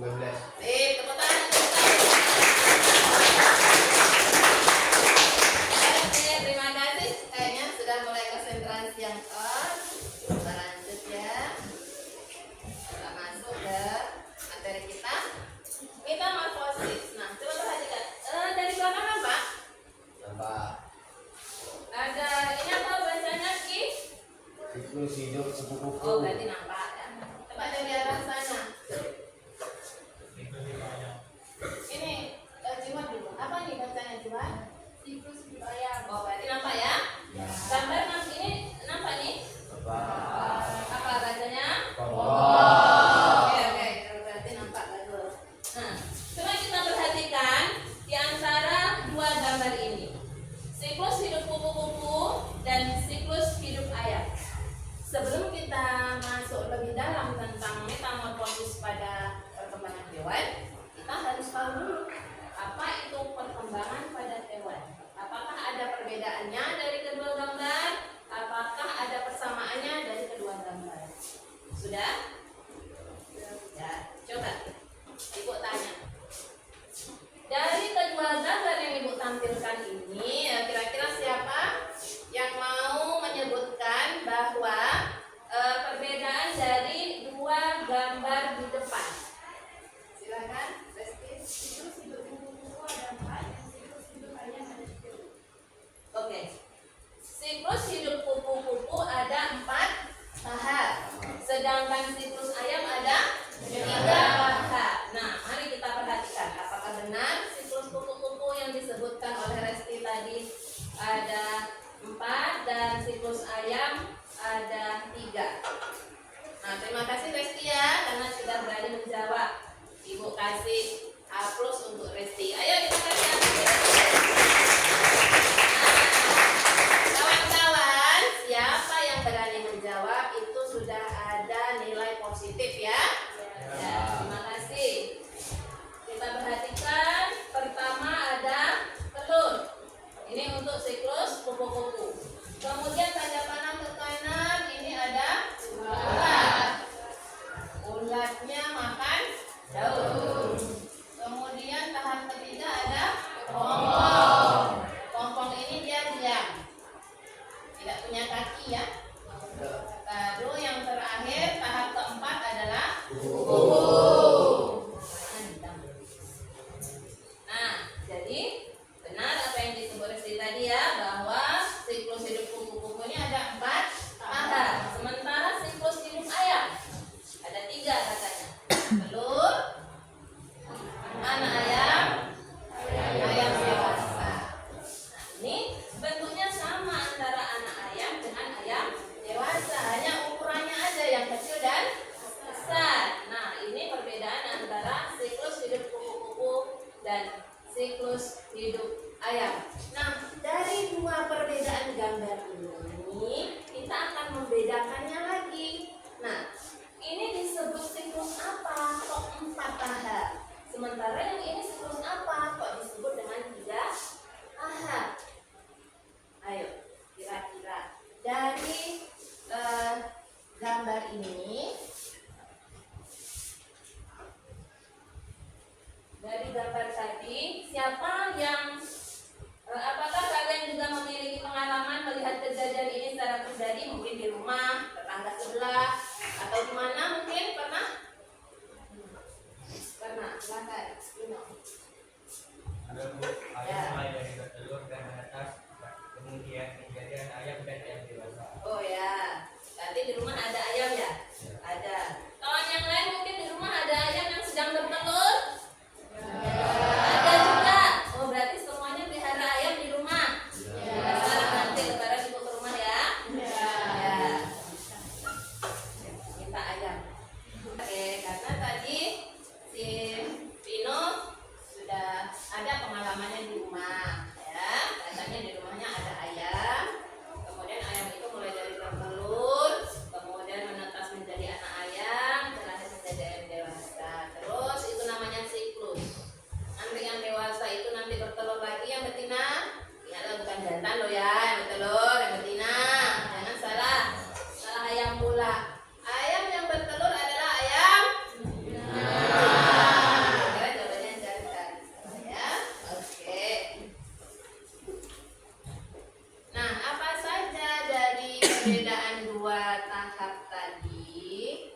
19. Tepuk tangan untuk Ustaz. Oke, terima kasih. Kayaknya sudah mulai konsentrasi yang on. Kita lanjut ya. Kita masuk ke materi kita. Metamorfosis. Nah, coba perhatikan. Dari belakang apa? Nampak Ada ini apa bacanya Ki? siklus hidup kupu-kupu. Oh, berarti nampak ya. Coba dari arah sana. Ini Jiwan dulu. Apa nih bacanya Jiwan? Siklus hidup ayam. Oh, berarti nampak ya? Ya. Gambar ini nampak nih? Nampak. Apa bacanya? Oh. Oke, berarti nampak bagus. Nah, coba kita perhatikan di antara dua gambar ini. Siklus hidup kupu-kupu dan siklus hidup ayam. Sebelum kita masuk lebih dalam tentang metamorfosis pada perkembangan hewan, kita harus tahu dulu apa itu perkembangan pada hewan. Apakah ada perbedaannya dari kedua gambar? Apakah ada persamaannya dari kedua gambar? Sudah? Ya, coba Ibu tanya. Dari kedua gambar yang Ibu tampilkan ini, ya, kira-kira siapa yang mau menyebutkan bahwa perbedaan dari dua gambar di depan? Silakan, Resti. Siklus hidup kupu-kupu ada 4, siklus hidup ayam ada 3. Oke. Siklus hidup kupu-kupu ada 4 tahap. Sedangkan siklus ayam ada 3 tahap. Nah, mari kita perhatikan apakah benar siklus kupu-kupu yang disebutkan oleh Resti tadi ada 4 dan siklus ayam ada 3. Nah, terima kasih Resti ya karena sudah berani menjawab. Ibu kasih A+ untuk Resti. Ayo kita kasih A+. Kawan-kawan, siapa yang berani menjawab itu sudah ada nilai positif ya. Ya, terima kasih. Kita perhatikan pertama ada telur. Ini untuk siklus kupu-kupu. Kemudian tanda panah ke kanan ini ada ulat. Ulatnya makan daun. Kemudian tahap ketiga ada pompong. Pompong ini dia diam, tidak punya kaki ya. Lalu yang terakhir tahap keempat adalah kupu. Nah, jadi benar apa yang disebut Resti tadi ya, bahwa siklus hidup kupu-kupu ini ada 4 tahap. Sementara siklus hidup ayam ada 3 katanya. Telur, anak ayam, ayam dewasa. Nah, ini bentuknya sama antara anak ayam dengan ayam dewasa, hanya ukurannya aja yang kecil dan besar. Nah, ini perbedaan antara siklus hidup kupu-kupu dan siklus hidup ayam. Nah, dari dua perbedaan gambar ini, kita akan membedakannya lagi. Nah, ini disebut siklus apa? Kok 4 tahap? Sementara yang ini siklus apa? Kok disebut dengan 3 tahap? Ayo, kira-kira dari gambar ini, dari gambar tadi, siapa yang apakah kalian juga memiliki pengalaman melihat kejadian ini secara pribadi, mungkin di rumah, tetangga sebelah, atau di mana mungkin pernah? Pernah, silakan. Ada Bu, ayam mulai dari bertelur dan menetas, kemudian kejadian ayam dan ayam dewasa. Oh ya, berarti di rumah ada ayam ya? Ya. perbedaan dua tahap tadi,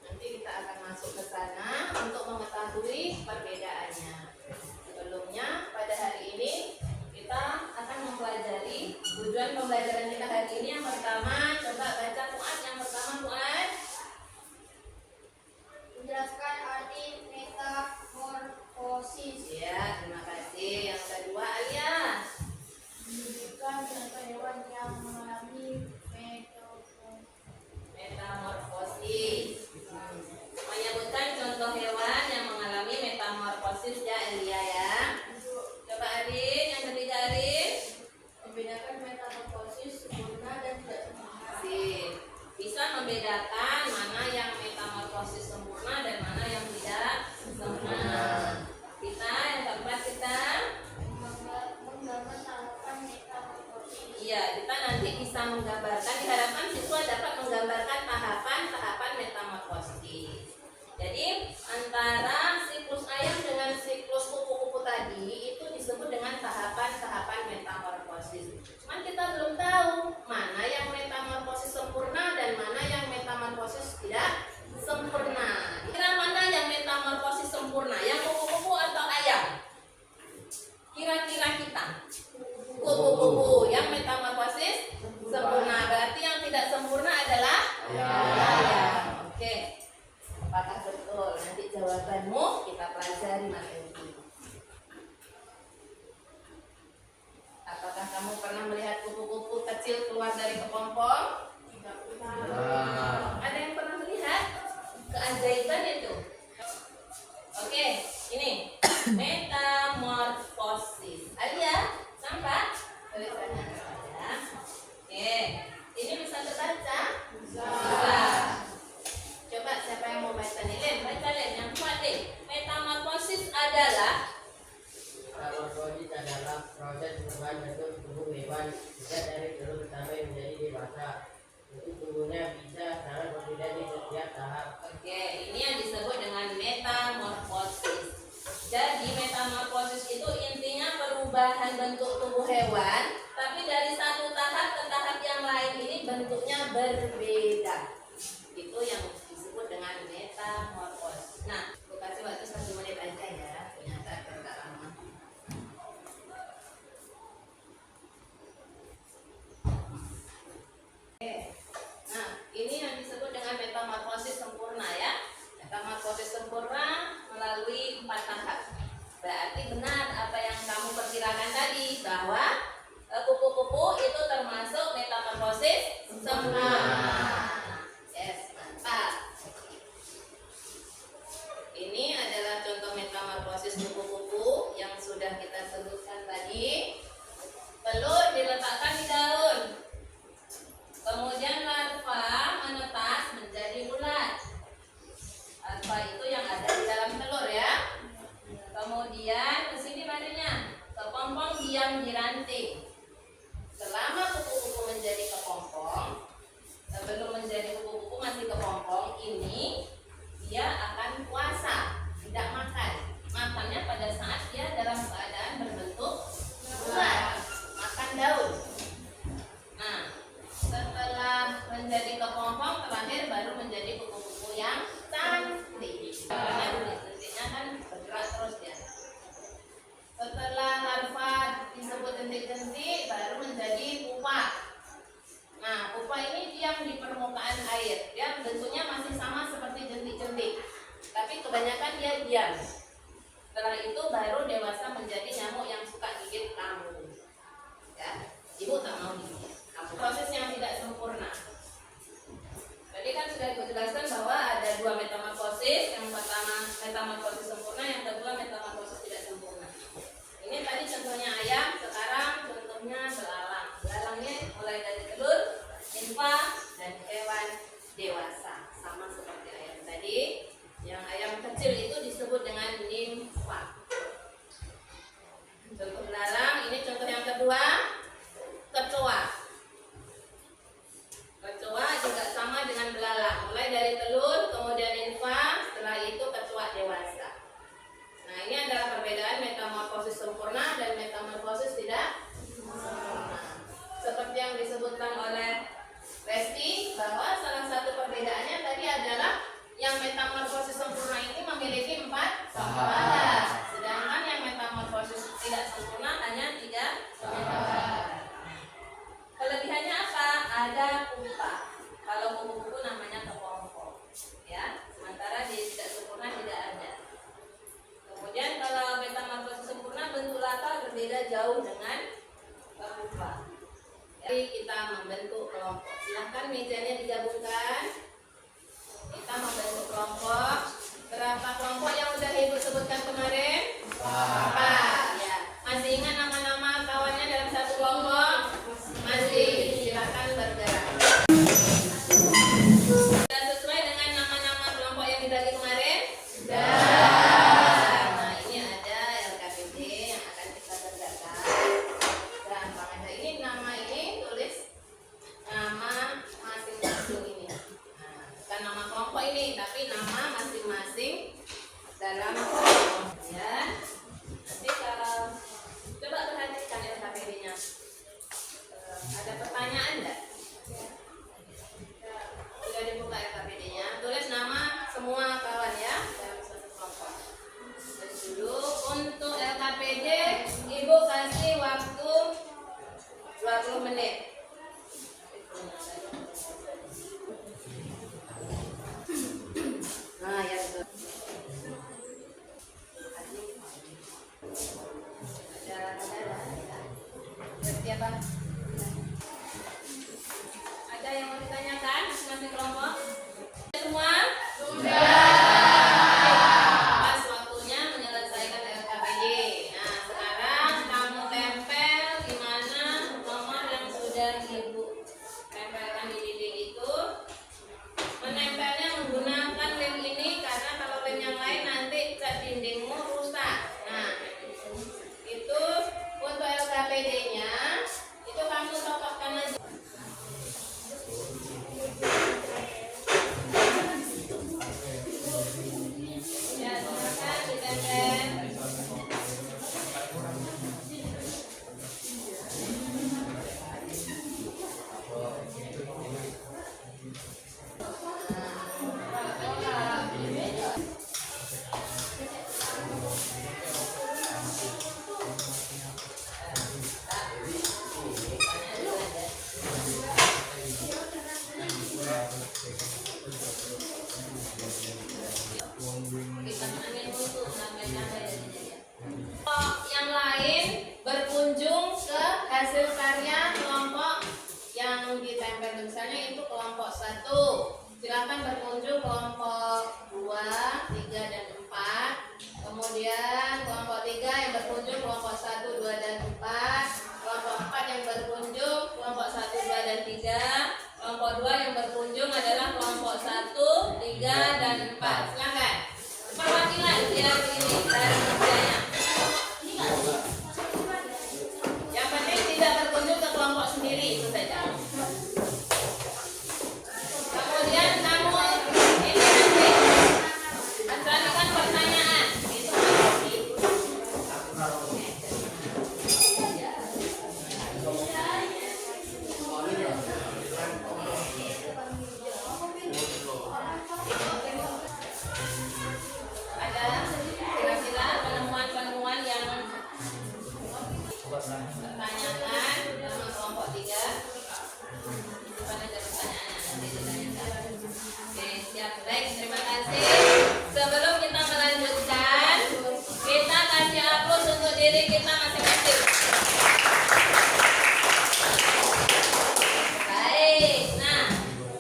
nanti kita akan masuk ke sana untuk mengetahui perbedaannya. Sebelumnya pada hari ini kita akan mempelajari tujuan pembelajaran kita hari ini. Yang pertama, coba baca Fuad. Yang pertama Fuad, menjelaskan arti metamorfosis. ya terima kasih. Yang kedua Alia, Menunjukkan contoh hewan yang mengalami metamorfosis. Menyebutkan contoh hewan yang mengalami metamorfosis ya Alia ya. Coba Arin, yang ketiga Arin. membedakan metamorfosis sempurna dan tidak sempurna. Sip. Bisa membedakan mana yang metamorfosis sempurna dan mana yang tidak sempurna. Kita yang keempat kita, Menggambar tahapan metamorfosis. iya kita nanti bisa menggambarkan. Diharapkan siswa dapat menggambarkan tahapan-tahapan metamorfosis. Jadi antara siklus ayam dengan siklus kupu-kupu tadi itu disebut dengan tahapan-tahapan metamorfosis. Cuman kita belum tahu mana yang metamorfosis sempurna dan mana yang metamorfosis tidak sempurna. Kira mana yang metamorfosis sempurna? Yang kupu-kupu atau ayam? Kira-kira kita. Kupu-kupu yang metamorfosis sempurna. Berarti yang tidak sempurna adalah ayam. Oke. Apakah betul? Nanti jawabanmu kita pelajari materi ini. Apakah kamu pernah melihat kupu-kupu kecil keluar dari kepompong? Nah, Ada yang pernah melihat keajaiban itu? Oke, ini metamorfosis. Alia, nampak tulisannya ada. Oke, ini bisa terbaca? Bisa. Coba siapa yang mau baca nih? Len, baca Len, yang kuat deh. Metamorfosis adalah Metamorfosis adalah proses perubahan bentuk tubuh hewan bisa dari telur sampai menjadi dewasa. Bentuk tubuhnya bisa sangat berbeda di setiap tahap. Oke, ini yang disebut dengan metamorfosis. Jadi metamorfosis itu intinya perubahan bentuk tubuh hewan, tapi dari satu tahap ke tahap yang lain ini bentuknya berbeda. Itu yang disebut dengan metamorfosis. Nah, aku kasih waktu 1 menit aja ya, ternyata agak lama. Oke. Nah, ini yang disebut dengan metamorfosis sempurna ya. Metamorfosis sempurna melalui 4 tahap. Berarti benar apa yang kamu perkirakan tadi bahwa kupu-kupu itu termasuk metamorfosis sempurna. Yes, mantap. Ini adalah contoh metamorfosis kupu-kupu yang sudah kita sebutkan tadi. Telur diletakkan di daun. Kemudian larva menetas menjadi ulat. Larva itu yang ada di dalam telur ya. Kemudian ke sini larinya. Kepompong diam di ranting. Selama kupu-kupu menjadi kepompong, sebelum menjadi kupu-kupu masih kepompong, ini dia akan puasa, tidak makan. Makannya pada saat dia dalam keadaan berbentuk ulat, makan daun. Nah, setelah menjadi kepompong terakhir baru menjadi kupu-kupu yang cantik. Karena jentiknya kan bergerak terus ya. Setelah larva disebut jentik-jentik baru menjadi pupa. Nah, pupa ini diam di permukaan air. Dia bentuknya masih sama seperti jentik-jentik, tapi kebanyakan dia diam. Setelah itu baru dewasa menjadi nyamuk yang suka gigit kamu. Ya, ibu tak mau digigit. Proses yang tidak sempurna. Tadi kan sudah ibu jelaskan bahwa ada 2 metamorfosis. Yang pertama metamorfosis sempurna, yang kedua metamorfosis tidak sempurna. Ini tadi contohnya ayam, sekarang contohnya belalang. Belalangnya mulai dari telur, nimfa, dan hewan dewasa. Sama seperti ayam tadi. Yang ayam kecil itu disebut dengan nimfa. Contoh belalang, ini contoh yang kedua, kecoa. Kecoa juga sama dengan belalang, mulai dari telur, kemudian nimfa, setelah itu kecoa dewasa. Nah, ini adalah perbedaan metamorfosis sempurna dan metamorfosis tidak sempurna. disebutkan oleh Resti bahwa salah satu perbedaannya tadi adalah yang metamorfosis sempurna ini memiliki 4 tahap, sedangkan yang metamorfosis tidak sempurna hanya 3 tahap. Kelebihannya apa? Ada pupa. Kalau kupu-kupu namanya kepompong, ya. Sementara di tidak sempurna tidak ada. Kemudian kalau metamorfosis sempurna bentuk larva berbeda jauh dengan pupa. Jadi kita membentuk kelompok. Silahkan mejanya digabungkan. Kita membentuk kelompok. Berapa kelompok yang sudah Ibu sebutkan kemarin? 4. Ya. Masih ingat nama-nama kawannya dalam satu kelompok? Masih. Silahkan bergerak. Sudah sesuai dengan nama-nama kelompok yang dibagi kemarin? Sudah. Nah, ini ada LKPD yang akan kita kerjakan. Dan Bang Eda ini nama ini tulis nama masing-masing ini. Nah, bukan nama kelompok ini, tapi nama masing-masing dalam kelompok ya. Nanti kalau coba perhatikan LKPD-nya. Ada pertanyaan enggak? Sudah dibuka LKPD-nya. Tulis nama semua kawan ya dalam satu kelompok. Terus dulu untuk LKPD Ibu kasih waktu 20 menit. Nah, ya betul. Berarti apa? Ada yang mau ditanyakan masing-masing kelompok? Semua? Pas waktunya menyelesaikan LKPD. Nah, sekarang kamu tempel di mana nomor yang sudah Ibu tempelkan di dinding itu. Menempelnya menggunakan lem ini karena kalau lem yang lain nanti cat dindingmu rusak. Nah, itu untuk LKPD-nya itu kamu cocokkan aja. Ya, silakan ditempel. Yang lain berkunjung ke hasil karya kelompok yang ditempel, misalnya itu kelompok 1. Silakan berkunjung kelompok 2, 3 dan 4. Kemudian kelompok 3 yang berkunjung kelompok 1, 2 dan 4. Kelompok 4 yang berkunjung kelompok 1, 2 dan 3. Kelompok 2 yang berkunjung adalah kelompok 1, 3 dan 4. Silakan. Perwakilan biar ini dari kerjanya. Yang penting tidak berkunjung ke kelompok sendiri, itu saja. Kemudian kamu ini nanti asalkan pertanyaan. Itu ada kira-kira penemuan-penemuan yang pertanyaan sama kelompok 3. Simpan aja pertanyaannya nanti ditanyakan. Oke, siap. Baik, terima kasih. Sebelum kita melanjutkan, kita kasih aplaus untuk diri kita masing-masing. Baik. Nah,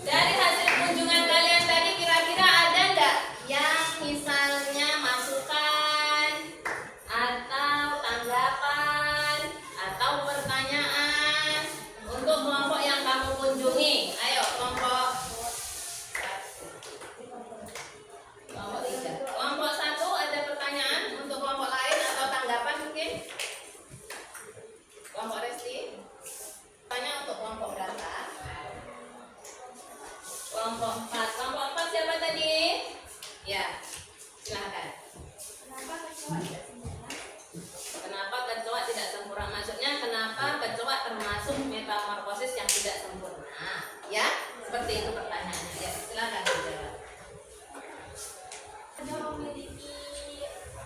dari hasil kunjungan kalian tadi kira-kira ada enggak yang misalnya masukan atau tanggapan atau pertanyaan untuk kelompok yang kamu kunjungi? Ayo, kelompok 3. Kelompok 1 ada pertanyaan untuk kelompok lain atau tanggapan mungkin? Kelompok Resti? Tanya untuk kelompok berapa? Kelompok 4. Kelompok 4 siapa tadi? Ya, silahkan. Kenapa kecoa tidak sempurna? Maksudnya kenapa kecoa termasuk meta metamorfosis yang tidak sempurna? Ya, seperti itu pertanyaannya. Ya, silakan dijawab. Ada memiliki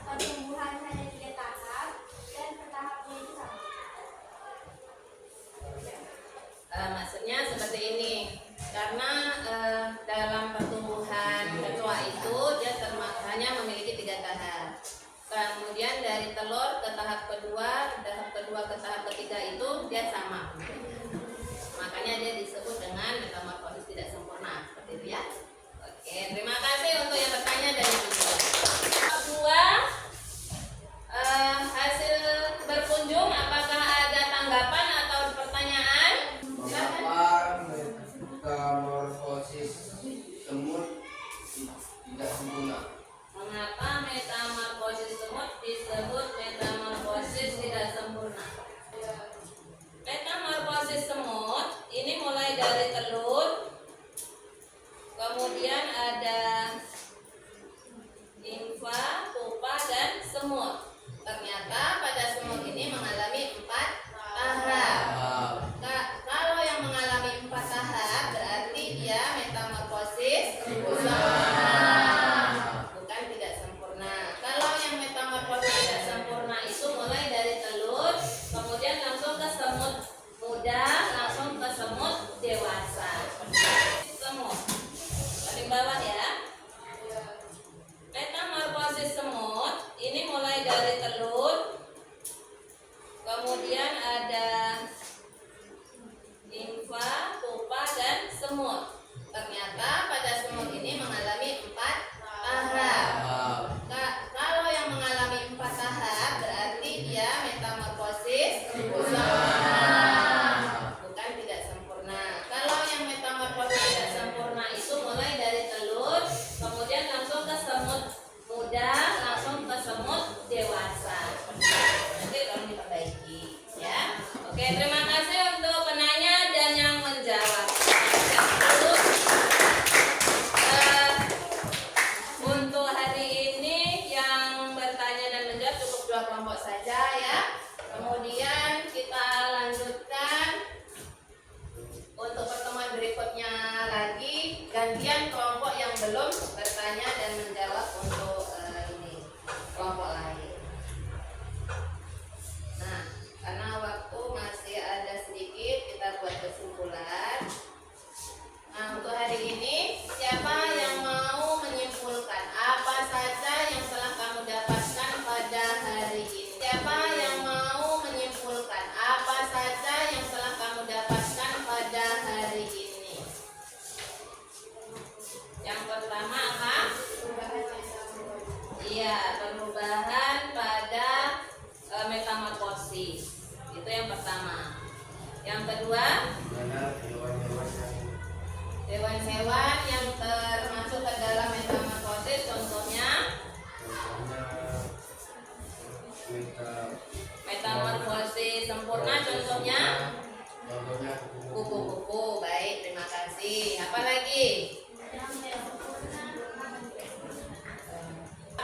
pertumbuhan hanya 3 tahap dan per tahapnya itu sama. Maksudnya seperti ini, karena dalam pertumbuhan kecoa itu dia hanya memiliki 3 tahap. Kemudian dari telur ke tahap kedua ke tahap ketiga itu dia sama. Makanya dia disebut dengan metamorfosis tidak sempurna, seperti itu ya. Oke, terima kasih untuk yang bertanya dan yang menjawab. Kedua, hasil berkunjung, apakah ada tanggapan atau pertanyaan? Silakan. Mengapa metamorfosis semut tidak sempurna? Mengapa metamorfosis semut disebut metamorfosis tidak sempurna? Metamorfosis semut ini mulai dari telur, kemudian ada nimfa, pupa, dan semut. Ternyata pada semut ini mengalami 4 tahap. Kalau yang mengalami 4 tahap berarti dia metamorfosis sempurna, bukan tidak sempurna. Kalau yang metamorfosis tidak sempurna itu mulai dari telur, kemudian langsung ke semut muda, langsung ke semut dewasa. Semut paling bawah ya. Metamorfosis semut ini mulai dari telur, kemudian ada nimfa, pupa, dan semut. Ternyata pada semut ini mengalami 4 tahap. Kalau yang mengalami 4 tahap berarti dia metamorfosis sempurna, bukan tidak sempurna. Kalau yang metamorfosis tidak sempurna itu mulai dari telur, kemudian langsung ke semut muda, langsung ke semut dewasa. Oke, tolong diperbaiki ya. Oke, terima kasih untuk penanya dan yang menjawab. Untuk hari ini yang bertanya dan menjawab cukup 2 kelompok saja ya. Kemudian kita lanjutkan untuk pertemuan berikutnya lagi, gantian kelompok yang belum bertanya dan menjawab untuk ini kelompok lain. Nah, karena waktu masih ada sedikit, kita buat kesimpulan. Nah, untuk hari ini, siapa yang mau menyimpulkan apa saja yang telah kamu dapatkan pada hari ini? Siapa yang mau menyimpulkan apa saja yang telah kamu dapatkan pada hari ini? Yang pertama apa? Iya, perubahan pada metamorfosis. Itu yang pertama. Yang kedua, Mana hewan-hewan yang termasuk ke dalam metamorfosis, contohnya metamorfosis sempurna, contohnya kupu-kupu. Baik, terima kasih. Apa lagi?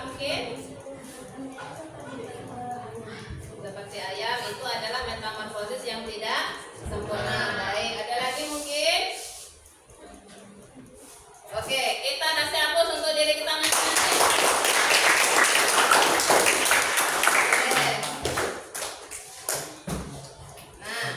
Mungkin seperti ayam, itu adalah metamorfosis yang tidak sempurna. Baik, ada lagi mungkin? Oke, kita kasih hapus untuk diri kita masing-masing. Oke. Nah,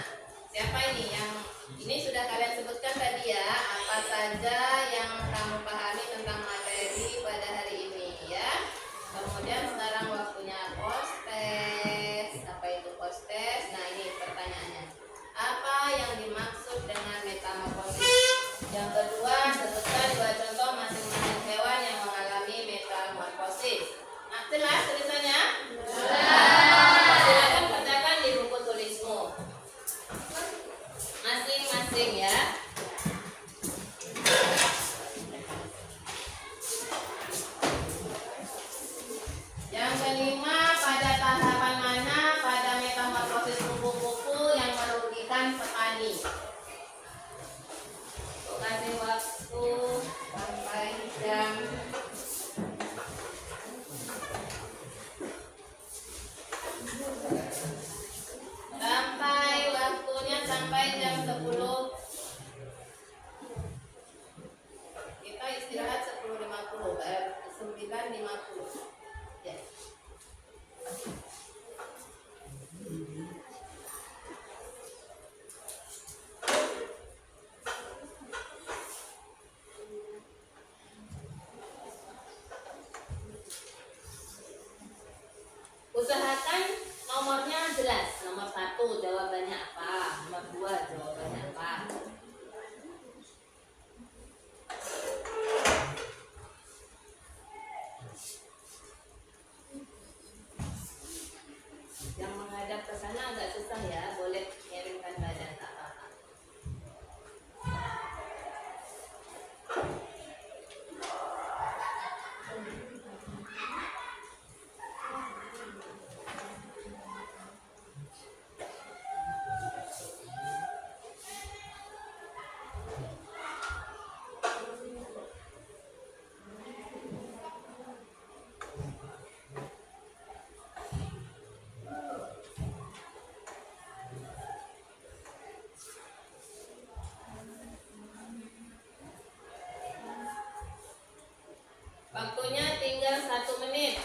siapa ini yang ini sudah kalian sebutkan tadi ya, apa saja yang kamu pahami tentang materi pada hari ini ya. Kemudian sekarang waktunya post-test. Apa itu post-test? Nah, ini pertanyaannya. Apa yang dimaksud dengan metamorfosis? Yang kedua, sebutkan 2 contoh masing-masing hewan yang mengalami metamorfosis. Nah, jelas tulisannya? Jelas. Silakan kerjakan di buku tulismu masing-masing ya. Yang kelima, pada tahapan mana pada metamorfosis kupu-kupu yang merugikan petani? Kasih waktu sampai jam waktunya sampai jam Waktunya tinggal 1 menit.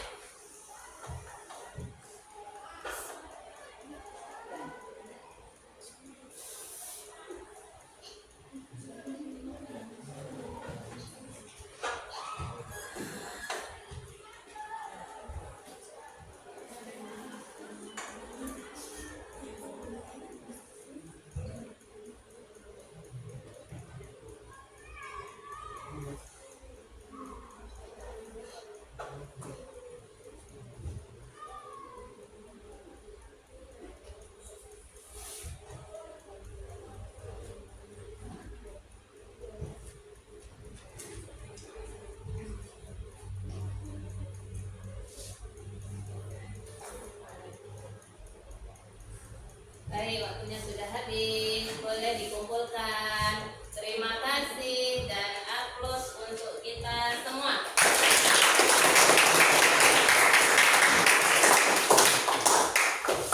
Baik, waktunya sudah habis. Boleh dikumpulkan. Terima kasih dan aplaus untuk kita semua.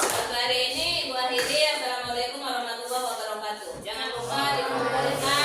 Untuk hari ini, Bu Ahidi, Assalamualaikum warahmatullahi wabarakatuh. Jangan lupa dikumpulkan